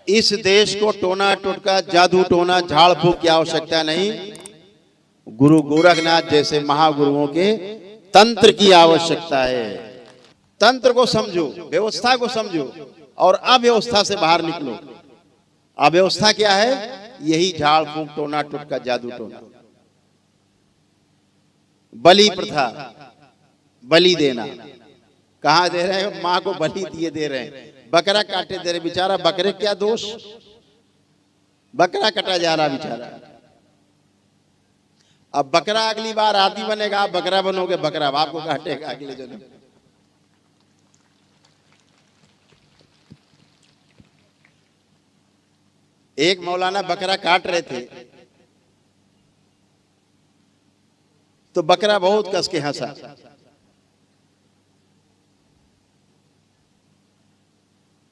इस देश को टोना टोटका जादू टोना झाड़ फूक की आवश्यकता नहीं, गुरु गोरखनाथ जैसे महागुरुओं के तंत्र की आवश्यकता है। तंत्र को समझो, व्यवस्था को समझो और अव्यवस्था से बाहर निकलो। अव्यवस्था क्या है? यही झाड़ फूक टोना टोटका जादू टोना। बलि प्रथा, बलि देना, कहां दे रहे हैं? मां को बलि दिए दे रहे हैं, बकरा काटे दे रहे। बेचारा बकरे क्या दोष, बकरा कटा जा रहा बेचारा। अब बकरा अगली बार आदमी बनेगा, आप बकरा बनोगे, बकरा आपको काटेगा अगले जन्म। एक मौलाना बकरा काट रहे थे तो बकरा बहुत कस के हंसा।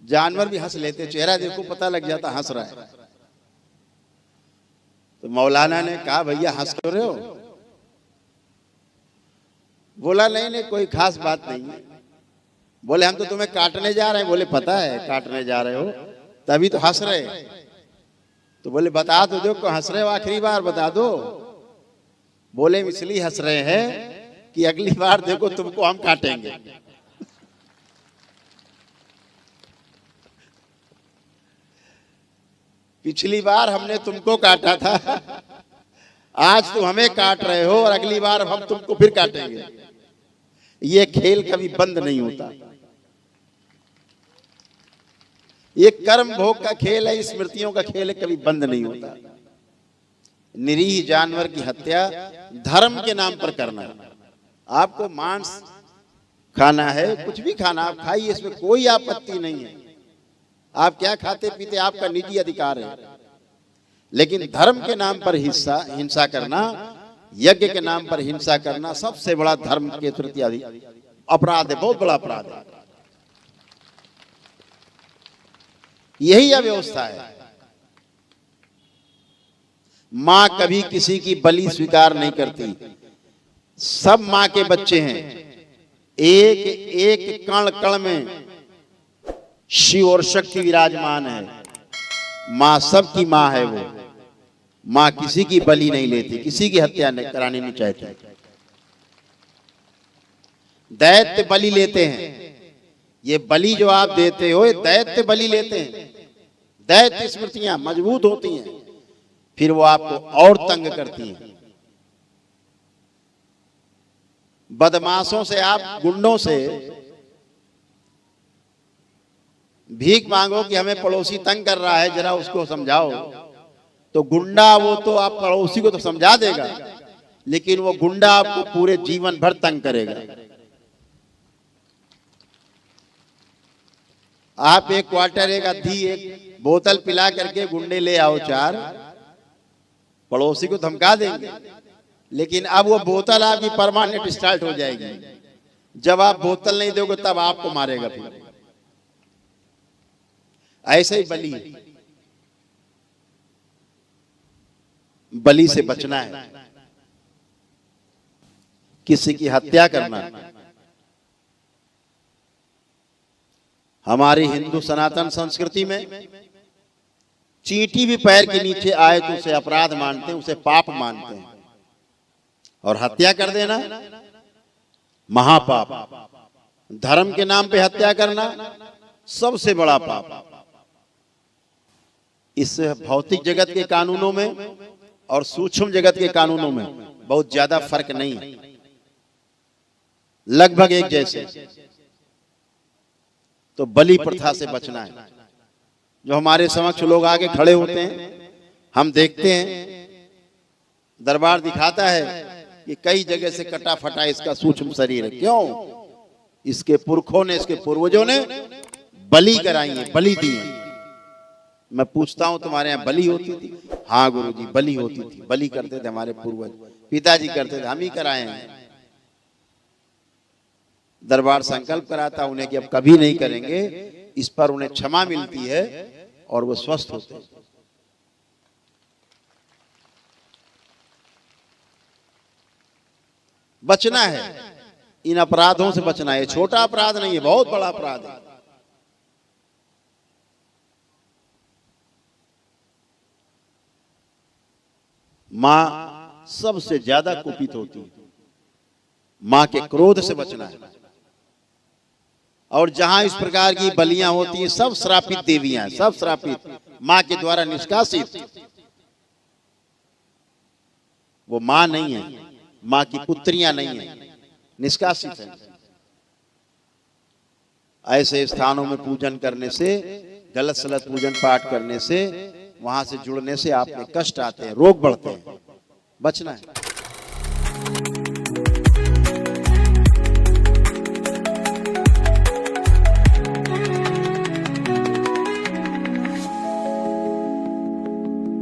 जानवर भी हंस लेते, चेहरा देखो पता लग जाता हंस रहा है। तो मौलाना ने कहा, भैया हंस क्यों रहे हो? बोला, नहीं नहीं कोई खास बात नहीं है। बोले, हम तो तुम्हें काटने जा रहे हैं। बोले, पता है काटने जा रहे हो, तभी तो हंस रहे। तो बोले, बता तो दो को हंस रहे हो, आखिरी बार बता दो। बोले, इसलिए हंस रहे हैं कि अगली बार देखो तुमको हम काटेंगे। पिछली बार हमने तुमको काटा था, आज तुम हमें काट रहे हो और अगली बार हम तुमको फिर काटेंगे। ये खेल कभी बंद नहीं होता। ये कर्म भोग का खेल है, स्मृतियों का खेल है, कभी बंद नहीं होता। निरीह जानवर की हत्या धर्म के नाम पर करना। आपको मांस खाना है, कुछ भी खाना आप खाइए, इसमें कोई आपत्ति नहीं है। आप क्या खाते पीते आपका निजी अधिकार है। लेकिन धर्म के नाम पर हिंसा करना, यज्ञ के नाम पर हिंसा करना सबसे बड़ा धर्म के प्रति अपराध है, बहुत बड़ा अपराध है। यही अव्यवस्था है। मां कभी किसी की बलि स्वीकार नहीं करती। सब मां के बच्चे हैं, एक एक कण कण में शिव और शक्ति विराजमान है। मां सबकी मां है। वो मां किसी की बलि नहीं लेती, किसी की हत्या करानी नहीं चाहती। दैत्य बलि लेते हैं। ये बलि जो आप देते हो, दैत्य बलि लेते हैं। दैत्य स्मृतियां मजबूत होती हैं, फिर वो आपको और तंग करती हैं। बदमाशों से, आप गुंडों से भीख मांगो कि हमें पड़ोसी तंग कर रहा है, जरा उसको समझाओ। तो गुंडा वो तो आप पड़ोसी को तो समझा देगा, लेकिन वो गुंडा आपको पूरे जीवन भर तंग करेगा। आप एक क्वार्टर, एक आधी, एक बोतल पिला करके गुंडे ले आओ चार, पड़ोसी को धमका देंगे। लेकिन अब वो बोतल आपकी परमानेंट स्टार्ट हो जाएगी। जब आप बोतल नहीं दोगे तब आपको मारेगा। फिर ऐसे ही बलि, बलि से बचना है। किसी की हत्या करना, हमारी हिंदू सनातन संस्कृति में चींटी भी पैर के नीचे आए तो उसे अपराध मानते हैं, उसे पाप मानते हैं। और हत्या कर देना महापाप। धर्म के नाम पे हत्या करना सबसे बड़ा पाप। इस भौतिक जगत के कानूनों में और सूक्ष्म जगत के कानूनों में बहुत ज्यादा फर्क नहीं है, लगभग एक जैसे। तो बलि प्रथा से बचना है। जो हमारे समक्ष लोग आके खड़े होते हैं, हम देखते हैं, दरबार दिखाता है कि कई जगह से कटा फटा इसका सूक्ष्म शरीर है। क्यों? इसके पुरखों ने, इसके पूर्वजों ने बलि कराई है, बलि दी है। मैं पूछता हूं, तुम्हारे यहाँ बलि होती थी? हाँ गुरुजी, बलि होती थी, बलि करते थे हमारे पूर्वज, पिताजी करते थे, हम ही कराए हैं। दरबार संकल्प कराता उन्हें कि अब कभी नहीं करेंगे। इस पर उन्हें क्षमा मिलती है और वो स्वस्थ होते हैं। बचना है, इन अपराधों से बचना है। छोटा अपराध नहीं है, बहुत बड़ा अपराध है। मां सबसे ज्यादा कुपित होती है। मां के क्रोध से बचना है। और जहां इस प्रकार की बलियां होती हैं, सब श्रापित देवियां, सब श्रापित, मां के द्वारा निष्कासित। वो मां नहीं है, मां की पुत्रियां नहीं है, निष्कासित है। ऐसे स्थानों में पूजन करने से, गलत सलत पूजन पाठ करने से, वहां से जुड़ने से आप में कष्ट आते हैं, रोग बढ़ते हैं। बचना है।